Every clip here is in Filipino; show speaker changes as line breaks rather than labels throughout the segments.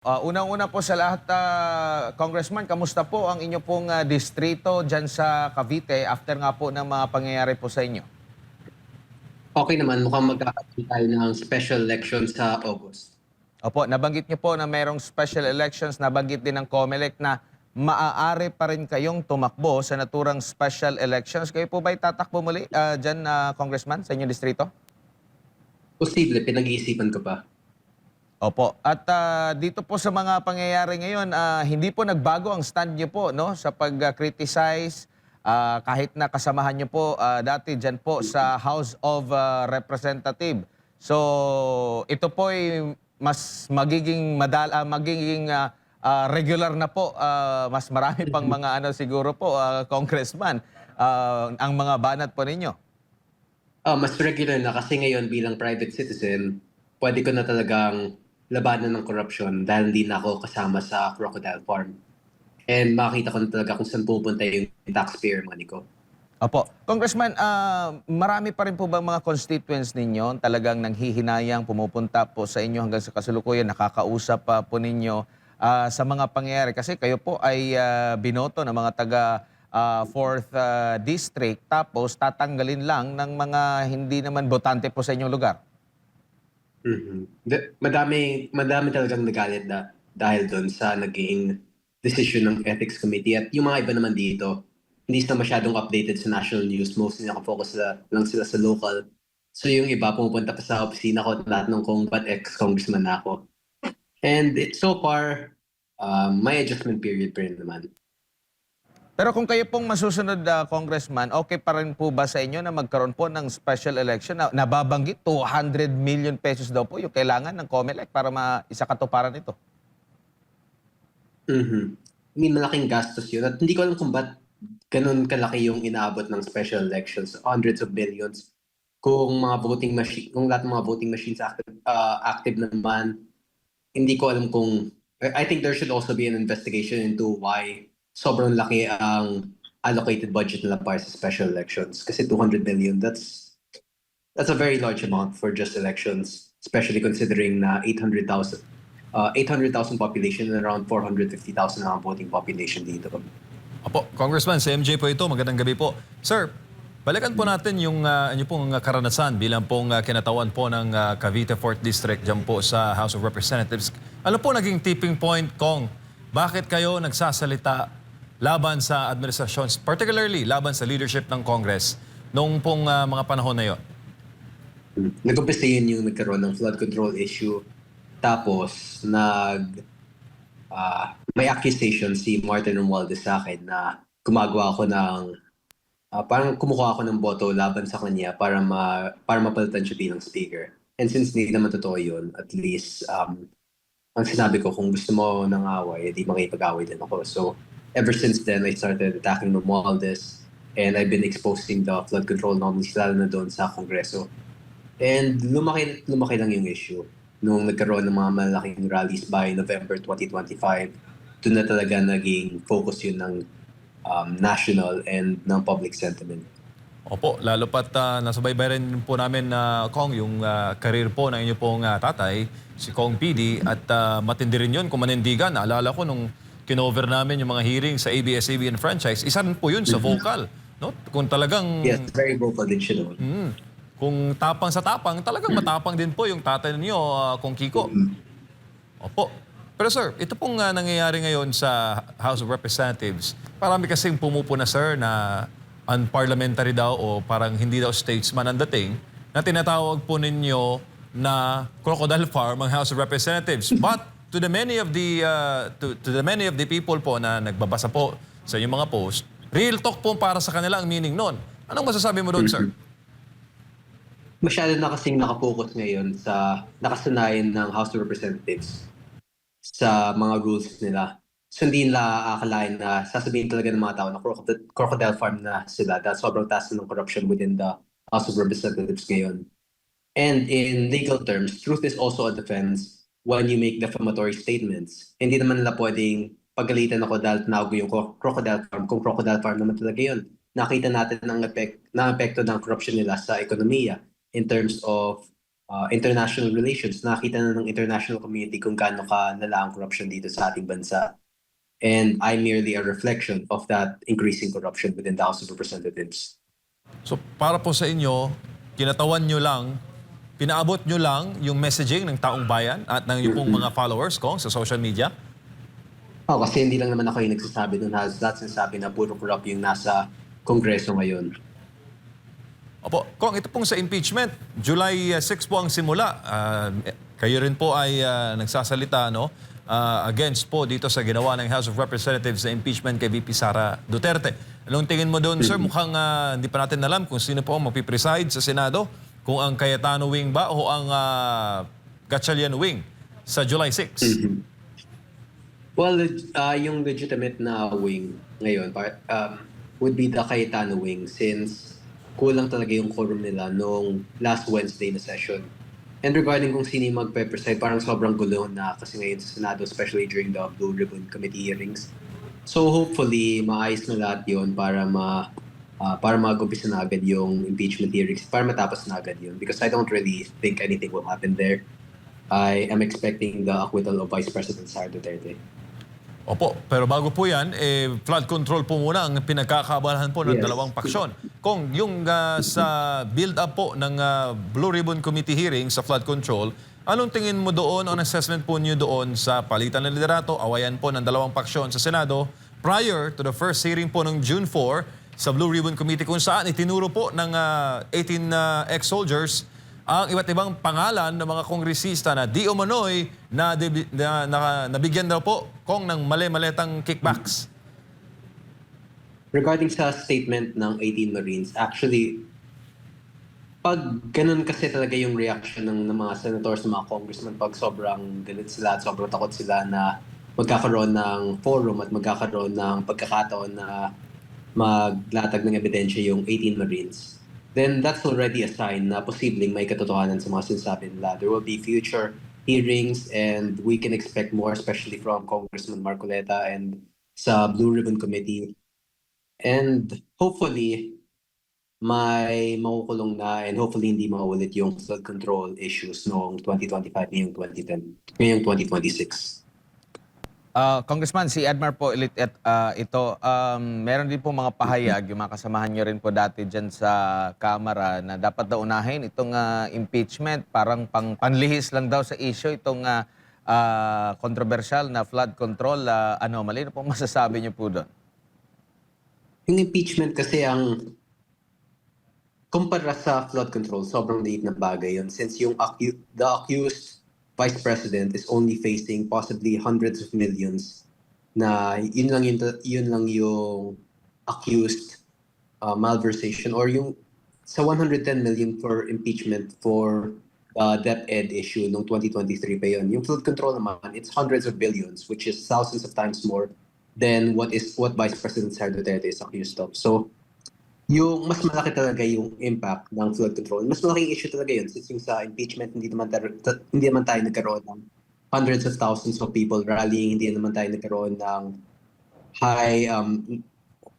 Unang-una po sa lahat, Congressman, kamusta po ang inyo pong distrito dyan sa Cavite after nga po ng mga pangyayari po sa inyo?
Okay naman, mukhang magkakaroon tayo ng special election sa August.
Opo, nabanggit niyo po na mayroong special elections, nabanggit din ng COMELEC na maaari pa rin kayong tumakbo sa naturang special elections. Kayo po ba'y tatakbo muli dyan, Congressman, sa inyong distrito?
Posible, pinag-iisipan ko pa.
Opo. At dito po sa mga pangyayari ngayon, hindi po nagbago ang stand niyo po, no, sa pag-criticize kahit na kasamahan niyo po dati diyan po sa House of Representative. So ito po ay mas magiging regular na po, mas marami pang mga ano siguro po, Congressman, ang mga banat po ninyo.
Mas regular na kasi ngayon bilang private citizen, pwede ko na talagang labanan ng corruption dahil hindi na ako kasama sa crocodile farm. And makita ko na talaga kung saan pupunta yung taxpayer money ko.
Opo. Congressman, marami pa rin po bang mga constituents ninyo talagang nanghihinayang pumupunta po sa inyo hanggang sa kasalukuyan, nakakausap pa po ninyo sa mga pangyayari? Kasi kayo po ay binoto ng mga taga 4th District tapos tatanggalin lang ng mga hindi naman botante po sa inyong lugar.
Madami talagang nagalit dahil doon sa naging decision ng Ethics Committee. At yung mga iba naman dito, hindi sila masyadong updated sa national news. Mostly nakafocus lang sila sa local. So yung iba, pumupunta pa sa opisina ko at natanong kung ba't ex-congressman na ako. And so far, may adjustment period pa rin naman.
Pero kung kayo pong masusunod, Congressman, okay pa rin po ba sa inyo na magkaroon po ng special election na nababanggit 200 million pesos daw po yung kailangan ng COMELEC para maisakatuparan ito?
I mean, malaking gastos yun. At hindi ko alam kung ba't ganun kalaki yung inaabot ng special elections, hundreds of billions. Kung lahat ng mga voting machines active naman, hindi ko alam kung, I think there should also be an investigation into why sobrang laki ang allocated budget nila para sa special elections. Kasi 200 billion, that's a very large amount for just elections, especially considering na 800,000 population and around 450,000 ang voting population dito.
Opo, Congressman, si MJ po ito. Magandang gabi po. Sir, balikan po natin yung inyo pong karanasan bilang pong kinatawan po ng Cavite 4th District dyan po sa House of Representatives. Ano po naging tipping point, Kong? Bakit kayo nagsasalita laban sa administrasyon, particularly laban sa leadership ng Congress noong pong mga panahon na yon?
Nag-umpisa yun yung nagkaroon ng flood control issue. Tapos, may accusation si Martin Romualdez sa akin na gumagawa ako ng, parang kumukuha ako ng boto laban sa kanya para mapalitan siya bilang speaker. And since hindi naman totoo yun, at least, ang sinabi ko, kung gusto mo ng away, di makipag-away din ako. So, ever since then, I started attacking Romualdez and I've been exposing the flood control nominees lalo na doon sa Kongreso. And lumaki lang yung issue. Nung nagkaroon ng mga malaking rallies by November 2025, doon na talaga naging focus yun ng national and ng public sentiment.
Opo, lalo pat nasabaybay rin po namin, Kong, yung career po ng inyo pong tatay, si Kong PD, at matindi rin yun kung manindigan. Naalala ko nung kinover namin yung mga hearing sa ABS-CBN franchise, isa rin po yun sa vocal. No? Kung talagang...
Yes, very vocal din siya noon.
Kung tapang sa tapang, talagang matapang din po yung tatay ninyo, Kong Kiko. Opo. Pero sir, ito pong nangyayari ngayon sa House of Representatives, marami kasing pumupuna, sir, na unparliamentary daw o parang hindi daw statesman ang dating, na tinatawag po ninyo na crocodile farm ang House of Representatives. But to the many of the people po na nagbabasa po sa inyong mga post, real talk po para sa kanila ang meaning nun. Anong masasabi mo doon, sir?
Masyado na kasing nakapokus ngayon sa nakasanayan ng House of Representatives sa mga rules nila. So hindi nila akalain na sasabihin talaga ng mga tao na crocodile farm na sila dahil sobrang taas ng corruption within the House of Representatives ngayon. And in legal terms, truth is also a defense when you make defamatory statements. Hindi naman nila pwedeng pagalitan ako dahil tinago yung crocodile farm kung crocodile farm naman talaga yun. Nakita natin ang epekto ng corruption nila sa ekonomiya in terms of international relations. Nakita na ng international community kung gaano kalala ang corruption dito sa ating bansa. And I'm merely a reflection of that increasing corruption within the House of Representatives.
So para po sa inyo, kinatawan nyo lang, pinaabot nyo lang yung messaging ng taong bayan at ng yung pong mga followers ko sa social media?
Kasi hindi lang naman ako yung nagsasabi nun. That's sinasabi na puro corrupt yung nasa Kongreso ngayon.
Opo, Kong, ito pong sa impeachment, July 6 po ang simula. Kayo rin po ay nagsasalita against po dito sa ginawa ng House of Representatives na impeachment kay VP Sara Duterte. Anong tingin mo doon, sir? Mukhang hindi pa natin alam kung sino po ang mapipreside sa Senado, kung ang Cayetano wing ba o ang Gatchalian wing sa July 6.
Well, yung legitimate na wing ngayon would be the Cayetano wing since kulang talaga yung quorum nila nung last Wednesday na session. And regarding kung sino yung magpe-preside, parang sobrang gulo na kasi ngayon sa Senado, especially during the Blue Ribbon Committee hearings. So hopefully, maayos na lahat yun para mag-umpisa na agad yung impeachment hearings, para matapos na agad yun. Because I don't really think anything will happen there. I am expecting the acquittal of Vice President Sara Duterte.
Opo, pero bago po yan, flood control po muna ang pinagkakaabalahan po ng
Yes.
dalawang paksyon. Kung yung sa build-up po ng Blue Ribbon Committee hearing sa flood control, anong tingin mo doon o assessment po niyo doon sa palitan ng liderato, awayan po ng dalawang paksyon sa Senado prior to the first hearing po ng June 4 sa Blue Ribbon Committee kung saan itinuro po ng 18 ex-soldiers ang iba't ibang pangalan ng mga kongresista na di umano'y nabigyan daw po kung ng mali-maletang kickbacks.
Regarding sa statement ng 18 Marines, actually, pag ganun kasi talaga yung reaction ng mga senators, ng mga congressmen, pag sobrang galit sila at sobrang takot sila na magkakaroon ng forum at magkakaroon ng pagkakataon na maglatag ng ebidensya yung 18 Marines, then that's already a sign na posibleng may katotohanan sa mga sinasabi nila. There will be future hearings and we can expect more, especially from Congressman Marcoleta and sa Blue Ribbon Committee. And hopefully, may makukulong na and hopefully hindi maulit yung flood control issues noong 2025 ngayong 2010, ngayong 2026.
Congressman, si Edmar po ulit ito. Meron din po mga pahayag, yung mga kasamahan nyo rin po dati dyan sa Kamara na dapat daw unahin itong impeachment. Parang panlihis lang daw sa issue itong controversial na flood control anomaly. Ano po masasabi nyo po doon?
Yung impeachment kasi ang kumpara sa flood control, sobrang liit na bagay yun since yung the accused Vice President is only facing possibly hundreds of millions na yun lang yung accused malversation or yung sa 110 million for impeachment for DepEd issue noong 2023 pa yun. Yung flood control naman, it's hundreds of billions which is thousands of times more than what Vice President Sara Duterte is accused of. So yung mas malaki talaga yung impact ng flood control. Mas malaking issue talaga yun since yung sa impeachment hindi naman tayo nagkaroon ng hundreds of thousands of people rallying, hindi naman tayo nagkaroon ng high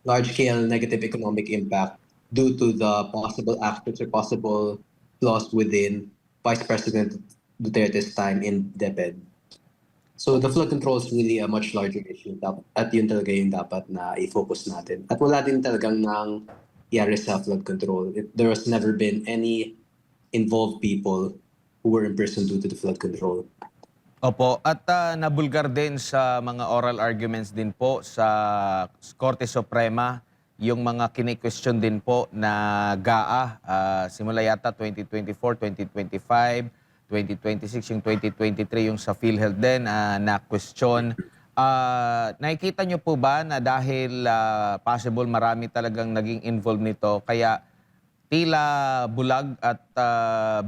large-scale negative economic impact due to the possible actions or possible flaws within Vice President Duterte's time in DepEd. So the flood control is really a much larger issue at yun talaga yung dapat na i-focus natin. At wala din talagang nang yari sa flood control. There has never been any involved people who were imprisoned due to the flood control.
Opo, at nabulgar din sa mga oral arguments din po sa Korte Suprema yung mga kini-question din po na GAA simula yata 2024, 2025, 2026, yung 2023 yung sa PhilHealth din na question. Nakikita nyo po ba na dahil possible marami talagang naging involved nito, kaya tila bulag at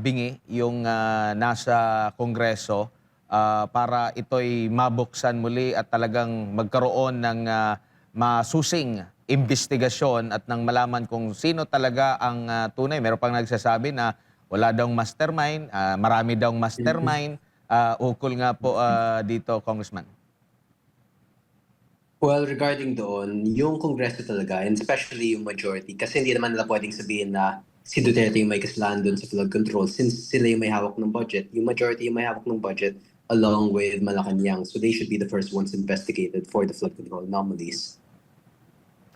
bingi yung nasa Kongreso para ito'y mabuksan muli at talagang magkaroon ng masusing investigasyon at nang malaman kung sino talaga ang tunay. Meron pang nagsasabi na wala daw mastermind, marami daw mastermind. Ukol nga po dito, Congressman.
Well, regarding doon, yung Kongreso talaga, and especially yung majority, kasi hindi naman nila pwedeng sabihin na si Duterte yung may kasalanan doon sa flood control since sila yung may hawak ng budget. Yung majority yung may hawak ng budget along with Malacanang. So they should be the first ones investigated for the flood control anomalies.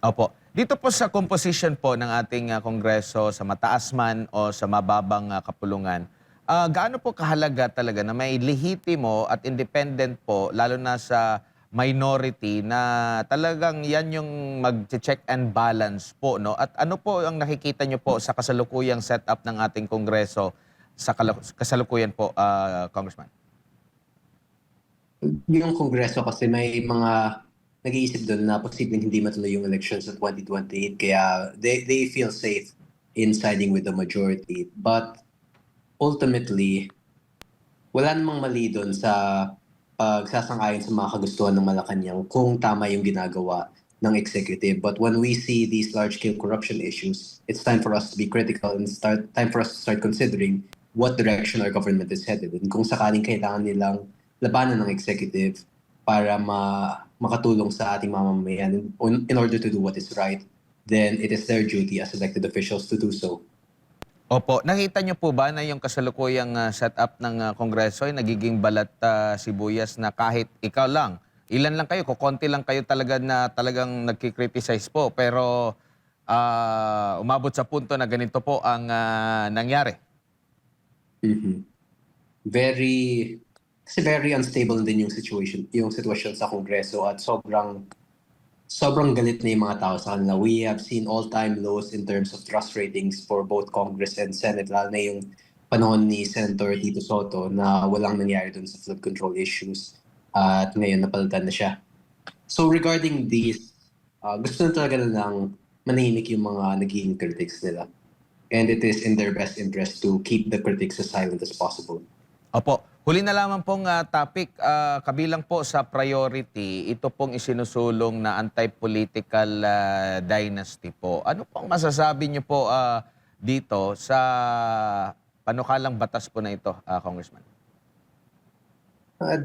Opo. Dito po sa composition po ng ating Kongreso, sa mataas man o sa mababang kapulungan, gaano po kahalaga talaga na may lehitimo at independent po, lalo na sa minority, na talagang yan yung mag-check and balance po, no? At ano po ang nakikita nyo po sa kasalukuyang setup ng ating Kongreso sa kasalukuyan po, Congressman?
Yung Kongreso kasi may mga nag-iisip doon na posibleng hindi matuloy yung elections sa 2028 kaya they feel safe in siding with the majority. But ultimately, wala namang mali doon sa pagsasang-ayon sa mga kagustuhan ng Malacanang kung tama yung ginagawa ng executive. But when we see these large-scale corruption issues, it's time for us to be critical and time for us to start considering what direction our government is headed. And kung sakaling kailangan nilang labanan ng executive para makatulong sa ating mamamayan in order to do what is right, then it is their duty as elected officials to do so.
Opo. Nakita nyo po ba na yung kasalukuyang setup ng Kongreso ay nagiging balat sibuyas na kahit ikaw lang, ilan lang kayo, kukonti lang kayo talaga na talagang nagkikriticize po, pero umabot sa punto na ganito po ang nangyari?
Mhm. Kasi very unstable din yung sitwasyon sa Kongreso at sobrang galit na yung mga tao sa kanila. We have seen all-time lows in terms of trust ratings for both Congress and Senate, lalo na yung panahon ni Senator Tito Soto na walang nangyari dun sa flood control issues at ngayon napalitan na siya. So regarding these, gusto na talaga nilang manahimik yung mga naging critics nila. And it is in their best interest to keep the critics as silent as possible.
Opo. Huli na lamang pong topic, kabilang po sa priority, ito pong isinusulong na anti-political dynasty po. Ano pong masasabi niyo po dito sa panukalang batas po na ito, Congressman?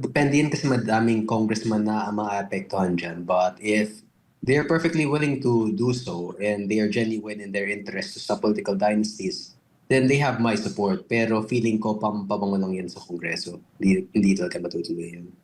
Depende yan kasi madaming congressman na ang maapektuhan dyan. But if they are perfectly willing to do so and they are genuine in their interest sa political dynasties, then they have my support. Pero feeling ko pampabango lang yan sa Kongreso. Hindi talaga matutuloy yan.